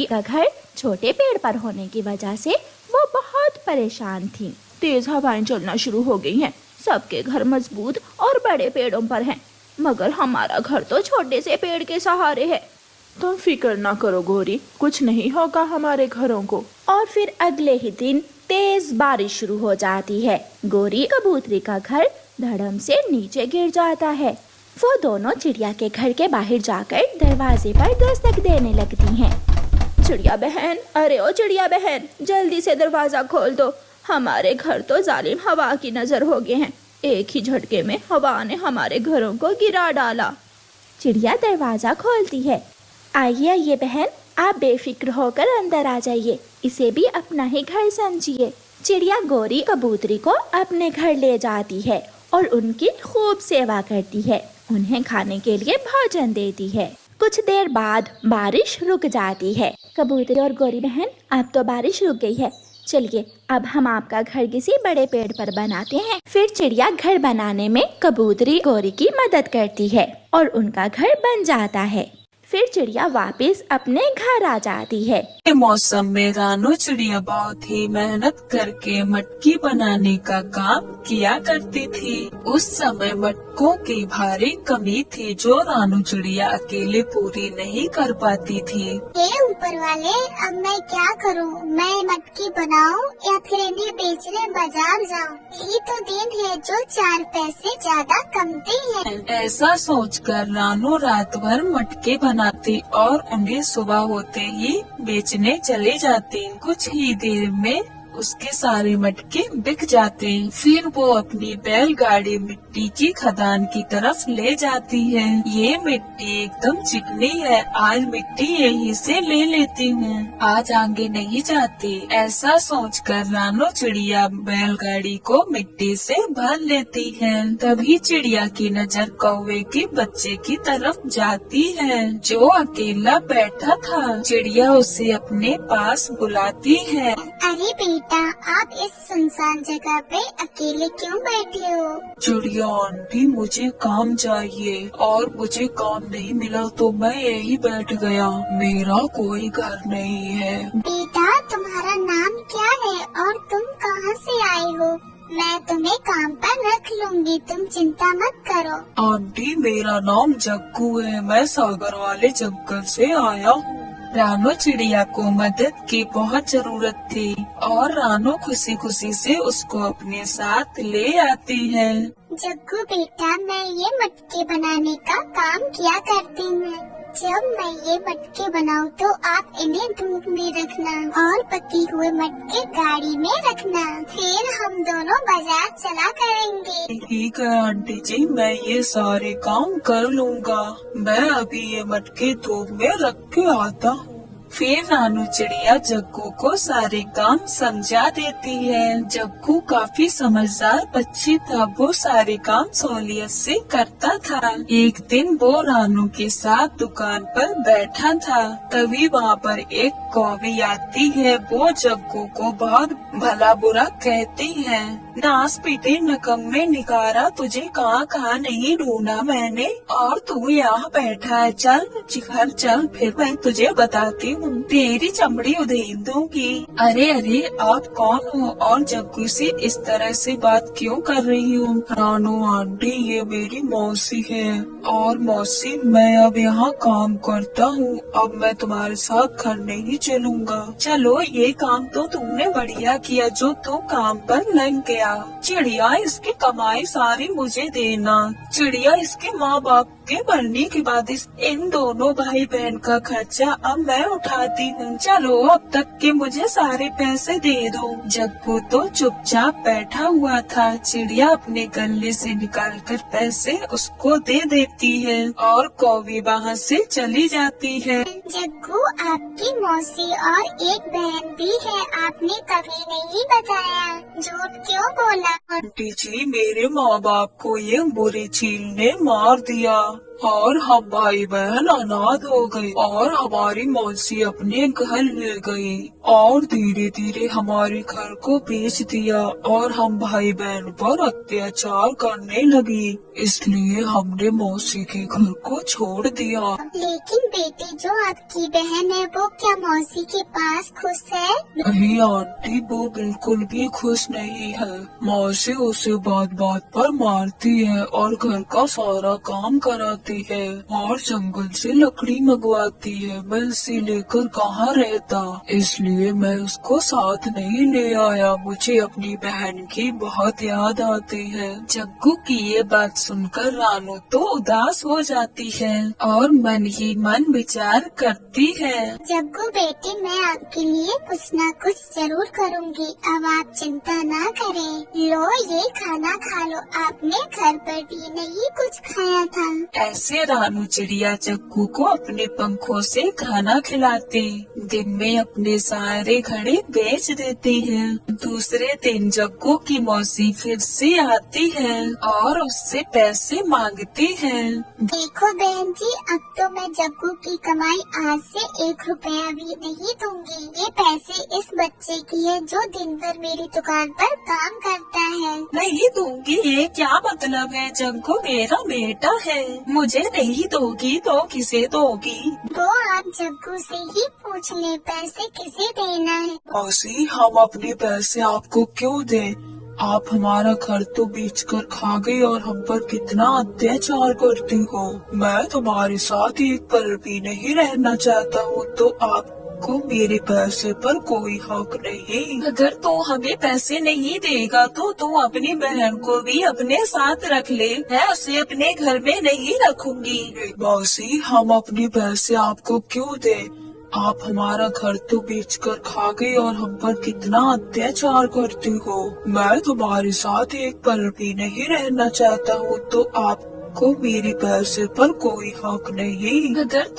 का घर छोटे पेड़ पर होने की वजह से वो बहुत परेशान थी। तेज हवाएं चलना शुरू हो गई हैं। सबके घर मजबूत और बड़े पेड़ों पर हैं, मगर हमारा घर तो छोटे से पेड़ के सहारे है। तुम फिक्र ना करो गौरी, कुछ नहीं होगा हमारे घरों को। और फिर अगले ही दिन तेज बारिश शुरू हो जाती है। गौरी कबूतरी का घर धड़म से नीचे गिर जाता है। वो दोनों चिड़िया के घर के बाहर जाकर दरवाजे पर दस्तक देने लगती हैं। चिड़िया बहन, अरे ओ चिड़िया बहन, जल्दी से दरवाजा खोल दो। हमारे घर तो जालिम हवा की नजर हो गए हैं। एक ही झटके में हवा ने हमारे घरों को गिरा डाला। चिड़िया दरवाजा खोलती है। आइए आइए बहन, आप बेफिक्र होकर अंदर आ जाइए, इसे भी अपना ही घर समझिए। चिड़िया गौरी कबूतरी को अपने घर ले जाती है और उनकी खूब सेवा करती है। उन्हें खाने के लिए भोजन देती है। कुछ देर बाद बारिश रुक जाती है। कबूतरी और गौरी बहन, अब तो बारिश रुक गई है, चलिए अब हम आपका घर किसी बड़े पेड़ पर बनाते हैं। फिर चिड़िया घर बनाने में कबूतरी गौरी की मदद करती है और उनका घर बन जाता है। फिर चिड़िया वापस अपने घर आ जाती है। मौसम में रानू चिड़िया बहुत ही मेहनत करके मटकी बनाने का काम किया करती थी। उस समय मटकों की भारी कमी थी जो रानू चिड़िया अकेले पूरी नहीं कर पाती थी। हे ऊपर वाले, अब मैं क्या करूं? मैं मटकी बनाऊं या फिर इन्हें बेचने बाजार जाऊं? यही तो दिन है जो 4 पैसे ज्यादा कमते हैं। ऐसा सोचकर रानू रात भर मटके बनाती और उन्हें सुबह होते ही बेचने चले जाते। कुछ ही देर में उसके सारे मटके बिक जाते। फिर वो अपनी बैलगाड़ी मिट्टी की खदान की तरफ ले जाती है। ये मिट्टी एकदम चिकनी है, आज मिट्टी यहीं से ले लेती हूँ, आज आगे नहीं जाती। ऐसा सोचकर रानू चिड़िया बैलगाड़ी को मिट्टी से भर लेती है। तभी चिड़िया की नजर कौवे के बच्चे की तरफ जाती है जो अकेला बैठा था। चिड़िया उसे अपने पास बुलाती है। अरे बेटा, आप इस सुनसान जगह पे अकेले क्यों बैठे हो? चिड़िया आंटी, मुझे काम चाहिए और मुझे काम नहीं मिला तो मैं यही बैठ गया। मेरा कोई घर नहीं है। बेटा, तुम्हारा नाम क्या है और तुम कहाँ से आए हो? मैं तुम्हें काम पर रख लूंगी, तुम चिंता मत करो। आंटी, मेरा नाम जग्गू है, मैं सागर वाले जंगल से आया हूँ। रानू चिड़िया को मदद की बहुत जरूरत थी और रानू खुशी खुशी से उसको अपने साथ ले आती है। जग्गू बेटा, मैं ये मटके बनाने का काम किया करती हूँ। जब मैं ये मटके बनाऊँ तो आप इन्हें धूप में रखना और पके हुए मटके गाड़ी में रखना, फिर हम दोनों बाजार चला करेंगे। ठीक है आंटी जी, मैं ये सारे काम कर लूँगा। मैं अभी ये मटके धूप में रख के आता हूँ। फिर रानू चिड़िया जग्गू को सारे काम समझा देती है। जग्गू काफी समझदार पक्षी था, वो सारे काम सहूलियत से करता था। एक दिन वो रानू के साथ दुकान पर बैठा था, तभी वहाँ पर एक कौवी आती है। वो जग्गू को बहुत भला बुरा कहती है। नास पीटे नकम्मे निकारा, तुझे कहाँ कहाँ नहीं ढूंढा मैंने और तू यहाँ बैठा है। चल घर चल, फिर मैं तुझे बताती हूँ, तेरी चमड़ी उधेड़ दूंगी। अरे अरे, आप कौन हो और जग्गू से इस तरह से बात क्यों कर रही हो? रानू आंटी, ये मेरी मौसी है और मौसी मैं अब यहाँ काम करता हूँ, अब मैं तुम्हारे साथ घर नहीं चलूंगा। चलो, ये काम तो तुमने बढ़िया किया जो तुम काम पर लग गया। चिड़िया, इसकी कमाई सारी मुझे देना। चिड़िया, इसके माँ बाप के मरने के बाद इन दोनों भाई बहन का खर्चा अब मैं उठाती हूँ। चलो, अब तक के मुझे सारे पैसे दे दो। जग्गू तो चुपचाप बैठा हुआ था। चिड़िया अपने गले से निकालकर पैसे उसको दे देती है और कौवी वहाँ से चली जाती है। जग्गू, आपकी मौसी और एक बहन भी है, आपने कभी नहीं बताया, झूठ क्यों बोला? आंटी जी, मेरे माँ बाप को ये बुरी चील ने मार दिया। और हम भाई बहन अनाथ हो गए और हमारी मौसी अपने घर ले गई और धीरे धीरे हमारे घर को बेच दिया और हम भाई बहन पर अत्याचार करने लगी, इसलिए हमने मौसी के घर को छोड़ दिया। लेकिन बेटी, जो आपकी बहन है वो क्या मौसी के पास खुश है? नहीं आंटी, वो बिल्कुल भी खुश नहीं है। मौसी उसे बात बात पर मारती है और घर का सारा काम कराती है और जंगल से लकड़ी मंगवाती है। मैं इसे लेकर कहाँ रहता, इसलिए मैं उसको साथ नहीं ले आया। मुझे अपनी बहन की बहुत याद आती है। जग्गू की ये बात सुनकर रानू तो उदास हो जाती है और मन ही मन विचार करती है। जग्गू बेटी, मैं आपके लिए कुछ न कुछ जरूर करूँगी, अब आप चिंता ना करें। लो ये खाना खा लो, आपने घर पर भी नहीं कुछ खाया था। ऐसे रानू चिड़िया जग्गू को अपने पंखों से खाना खिलाती, दिन में अपने सारे घड़े बेच देती है। दूसरे दिन जग्गू की मौसी फिर से आती है और उससे पैसे मांगती है। देखो बहन जी, अब तो मैं जग्गू की कमाई आज से 1 रुपया भी नहीं दूंगी। ये पैसे इस बच्चे की है जो दिन भर मेरी दुकान पर काम करता है। नहीं दूंगी, ये क्या मतलब है? जग्गू मेरा बेटा है, मुझे नहीं दोगी तो किसे दोगी? तो आप जग्गू से ही पूछ ले पैसे किसे देना है। मौसी, हम अपने पैसे आपको क्यों दें? आप हमारा घर तो बेचकर खा गई और हम पर कितना अत्याचार करती हो। मैं तुम्हारे साथ एक पल भी नहीं रहना चाहता हूँ, तो आपको मेरे पैसे पर कोई हक नहीं। अगर तू हमें पैसे नहीं देगा तो तू अपनी बहन को भी अपने साथ रख ले, मैं उसे अपने घर में नहीं रखूंगी। मौसी, हम अपने पैसे आपको क्यों दें? आप हमारा घर तो बेचकर खा गई और हम पर कितना अत्याचार करती हो। मैं तुम्हारे साथ एक पल भी नहीं रहना चाहता हूँ, तो आपको मेरे पैसे पर कोई हक नहीं। अगर